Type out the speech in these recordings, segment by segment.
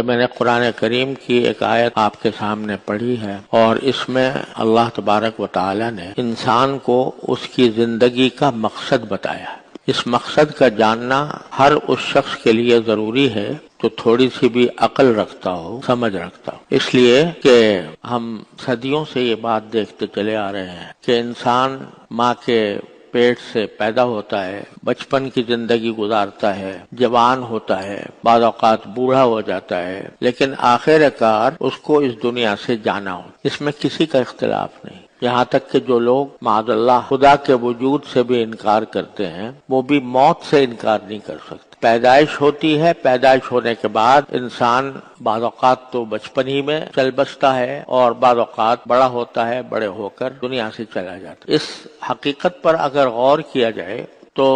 میں نے قرآن کریم کی ایک آیت آپ کے سامنے پڑھی ہے اور اس میں اللہ تبارک و تعالی نے انسان کو اس کی زندگی کا مقصد بتایا ہے۔ اس مقصد کا جاننا ہر اس شخص کے لیے ضروری ہے جو تھوڑی سی بھی عقل رکھتا ہو، سمجھ رکھتا ہو، اس لیے کہ ہم صدیوں سے یہ بات دیکھتے چلے آ رہے ہیں کہ انسان ماں کے پیٹ سے پیدا ہوتا ہے، بچپن کی زندگی گزارتا ہے، جوان ہوتا ہے، بعض اوقات بوڑھا ہو جاتا ہے، لیکن آخر کار اس کو اس دنیا سے جانا ہو۔ اس میں کسی کا اختلاف نہیں، یہاں تک کہ جو لوگ معاذ اللہ خدا کے وجود سے بھی انکار کرتے ہیں وہ بھی موت سے انکار نہیں کر سکتے۔ پیدائش ہوتی ہے، پیدائش ہونے کے بعد انسان بعض اوقات تو بچپن ہی میں چل بستا ہے اور بعض اوقات بڑا ہوتا ہے، بڑے ہو کر دنیا سے چلا جاتا ہے۔ اس حقیقت پر اگر غور کیا جائے تو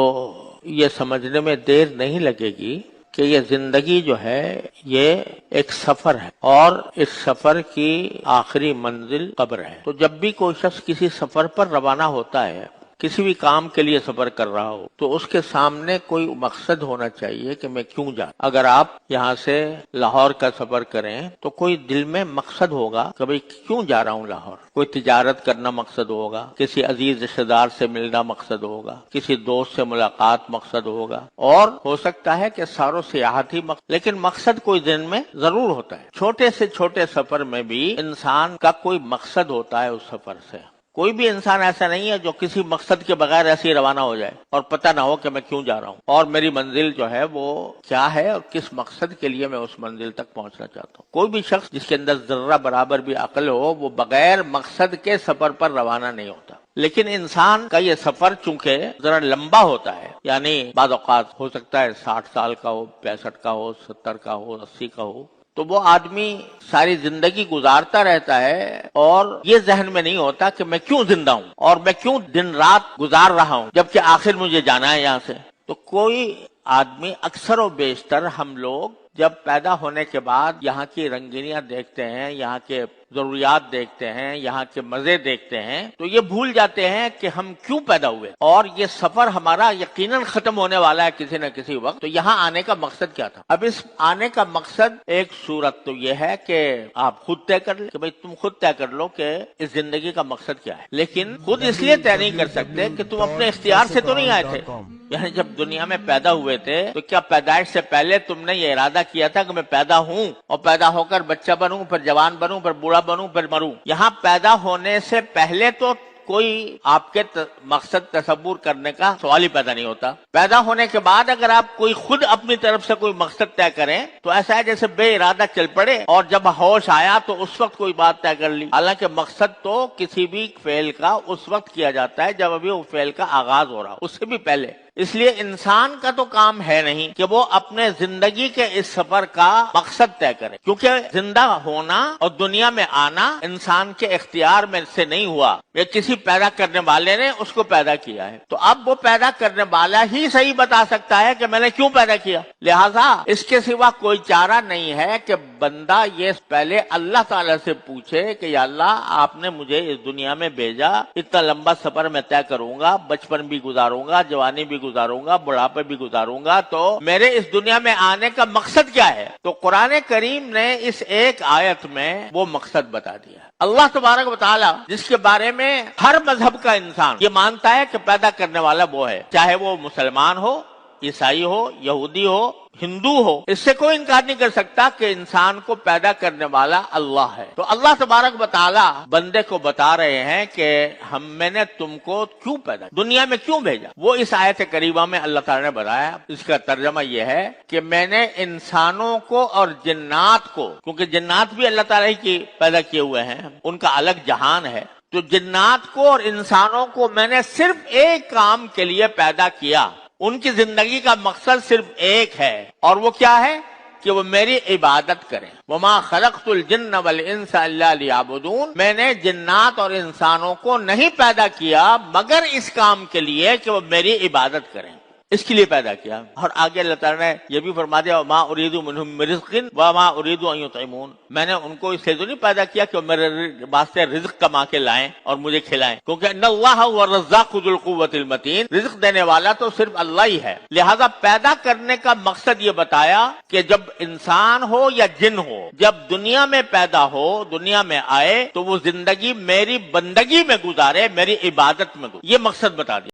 یہ سمجھنے میں دیر نہیں لگے گی کہ یہ زندگی جو ہے یہ ایک سفر ہے اور اس سفر کی آخری منزل قبر ہے۔ تو جب بھی کوئی شخص کسی سفر پر روانہ ہوتا ہے، کسی بھی کام کے لیے سفر کر رہا ہو، تو اس کے سامنے کوئی مقصد ہونا چاہیے کہ میں کیوں جاؤں۔ اگر آپ یہاں سے لاہور کا سفر کریں تو کوئی دل میں مقصد ہوگا کہ بھئی کیوں جا رہا ہوں لاہور۔ کوئی تجارت کرنا مقصد ہوگا، کسی عزیز رشتہ دار سے ملنا مقصد ہوگا، کسی دوست سے ملاقات مقصد ہوگا، اور ہو سکتا ہے کہ ساروں سیاحتی مقصد، لیکن مقصد کوئی دن میں ضرور ہوتا ہے۔ چھوٹے سے چھوٹے سفر میں بھی انسان کا کوئی مقصد ہوتا ہے۔ اس سفر سے کوئی بھی انسان ایسا نہیں ہے جو کسی مقصد کے بغیر ایسے ہی روانہ ہو جائے اور پتہ نہ ہو کہ میں کیوں جا رہا ہوں اور میری منزل جو ہے وہ کیا ہے اور کس مقصد کے لیے میں اس منزل تک پہنچنا چاہتا ہوں۔ کوئی بھی شخص جس کے اندر ذرہ برابر بھی عقل ہو وہ بغیر مقصد کے سفر پر روانہ نہیں ہوتا۔ لیکن انسان کا یہ سفر چونکہ ذرا لمبا ہوتا ہے، یعنی بعض اوقات ہو سکتا ہے 60 سال کا ہو، 65 کا ہو، 70 کا ہو، 80 کا ہو، تو وہ آدمی ساری زندگی گزارتا رہتا ہے اور یہ ذہن میں نہیں ہوتا کہ میں کیوں زندہ ہوں اور میں کیوں دن رات گزار رہا ہوں جبکہ آخر مجھے جانا ہے یہاں سے۔ تو کوئی آدمی، اکثر و بیشتر ہم لوگ جب پیدا ہونے کے بعد یہاں کی رنگینیاں دیکھتے ہیں، یہاں کے ضروریات دیکھتے ہیں، یہاں کے مزے دیکھتے ہیں تو یہ بھول جاتے ہیں کہ ہم کیوں پیدا ہوئے اور یہ سفر ہمارا یقیناً ختم ہونے والا ہے کسی نہ کسی وقت۔ تو یہاں آنے کا مقصد کیا تھا؟ اب اس آنے کا مقصد ایک صورت تو یہ ہے کہ آپ خود طے کر لیں کہ بھئی تم خود طے کر لو کہ اس زندگی کا مقصد کیا ہے، لیکن خود اس لیے طے نہیں کر سکتے کہ تم اپنے اختیار سے تو نہیں آئے تھے۔ یعنی جب دنیا میں پیدا ہوئے تھے تو کیا پیدائش سے پہلے تم نے یہ ارادہ کیا تھا کہ میں پیدا ہوں اور پیدا ہو کر بچہ بنوں، پھر جوان بنوں، پھر بوڑھا بنوں، پھر مروں؟ یہاں پیدا ہونے سے پہلے تو کوئی آپ کے مقصد تصور کرنے کا سوال ہی پیدا نہیں ہوتا۔ پیدا ہونے کے بعد اگر آپ کوئی خود اپنی طرف سے کوئی مقصد طے کریں تو ایسا ہے جیسے بے ارادہ چل پڑے اور جب ہوش آیا تو اس وقت کوئی بات طے کر لی۔ حالانکہ مقصد تو کسی بھی فعل کا اس وقت کیا جاتا ہے جب ابھی وہ فعل کا آغاز ہو رہا ہو، اس سے بھی پہلے۔ اس لیے انسان کا تو کام ہے نہیں کہ وہ اپنے زندگی کے اس سفر کا مقصد طے کرے، کیونکہ زندہ ہونا اور دنیا میں آنا انسان کے اختیار میں سے نہیں ہوا، یہ کسی پیدا کرنے والے نے اس کو پیدا کیا ہے۔ تو اب وہ پیدا کرنے والا ہی صحیح بتا سکتا ہے کہ میں نے کیوں پیدا کیا، لہذا اس کے سوا کوئی چارہ نہیں ہے کہ بندہ یہ پہلے اللہ تعالیٰ سے پوچھے کہ یا اللہ آپ نے مجھے اس دنیا میں بھیجا، اتنا لمبا سفر میں طے کروں گا، بچپن بھی گزاروں گا، جوانی بھی گزاروں گا، بڑھاپے بھی گزاروں گا، تو میرے اس دنیا میں آنے کا مقصد کیا ہے؟ تو قرآن کریم نے اس ایک آیت میں وہ مقصد بتا دیا۔ اللہ تبارک و تعالی جس کے بارے میں ہر مذہب کا انسان یہ مانتا ہے کہ پیدا کرنے والا وہ ہے، چاہے وہ مسلمان ہو، عیسائی ہو، یہودی ہو، ہندو ہو، اس سے کوئی انکار نہیں کر سکتا کہ انسان کو پیدا کرنے والا اللہ ہے۔ تو اللہ تبارک و تعالی بندے کو بتا رہے ہیں کہ میں نے تم کو کیوں پیدا، دنیا میں کیوں بھیجا۔ وہ اس آیت کریمہ میں اللہ تعالی نے بتایا۔ اس کا ترجمہ یہ ہے کہ میں نے انسانوں کو اور جنات کو، کیونکہ جنات بھی اللہ تعالی کی پیدا کیے ہوئے ہیں، ان کا الگ جہان ہے، تو جنات کو اور انسانوں کو میں نے صرف ایک کام کے لیے پیدا کیا۔ ان کی زندگی کا مقصد صرف ایک ہے، اور وہ کیا ہے کہ وہ میری عبادت کریں۔ وَمَا خَلَقْتُ الْجِنَّ وَالْإِنسَ إِلَّا لِيَعْبُدُونَ، میں نے جنات اور انسانوں کو نہیں پیدا کیا مگر اس کام کے لیے کہ وہ میری عبادت کریں۔ اس کے لیے پیدا کیا. اور آگے اللہ تعالیٰ نے یہ بھی فرما دیا ما اريد منهم من رزق وما اريد ان يطعمون. میں نے ان کو اس لیے تو نہیں پیدا کیا کہ میرے واسطے رزق کما کے لائیں اور مجھے کھلائیں، کیونکہ ان اللہ هو الرزاق ذو القوة المتین، رزق دینے والا تو صرف اللہ ہی ہے. لہذا پیدا کرنے کا مقصد یہ بتایا کہ جب انسان ہو یا جن ہو، جب دنیا میں پیدا ہو، دنیا میں آئے تو وہ زندگی میری بندگی میں گزارے، میری عبادت میں گزارے. یہ مقصد بتا دیا.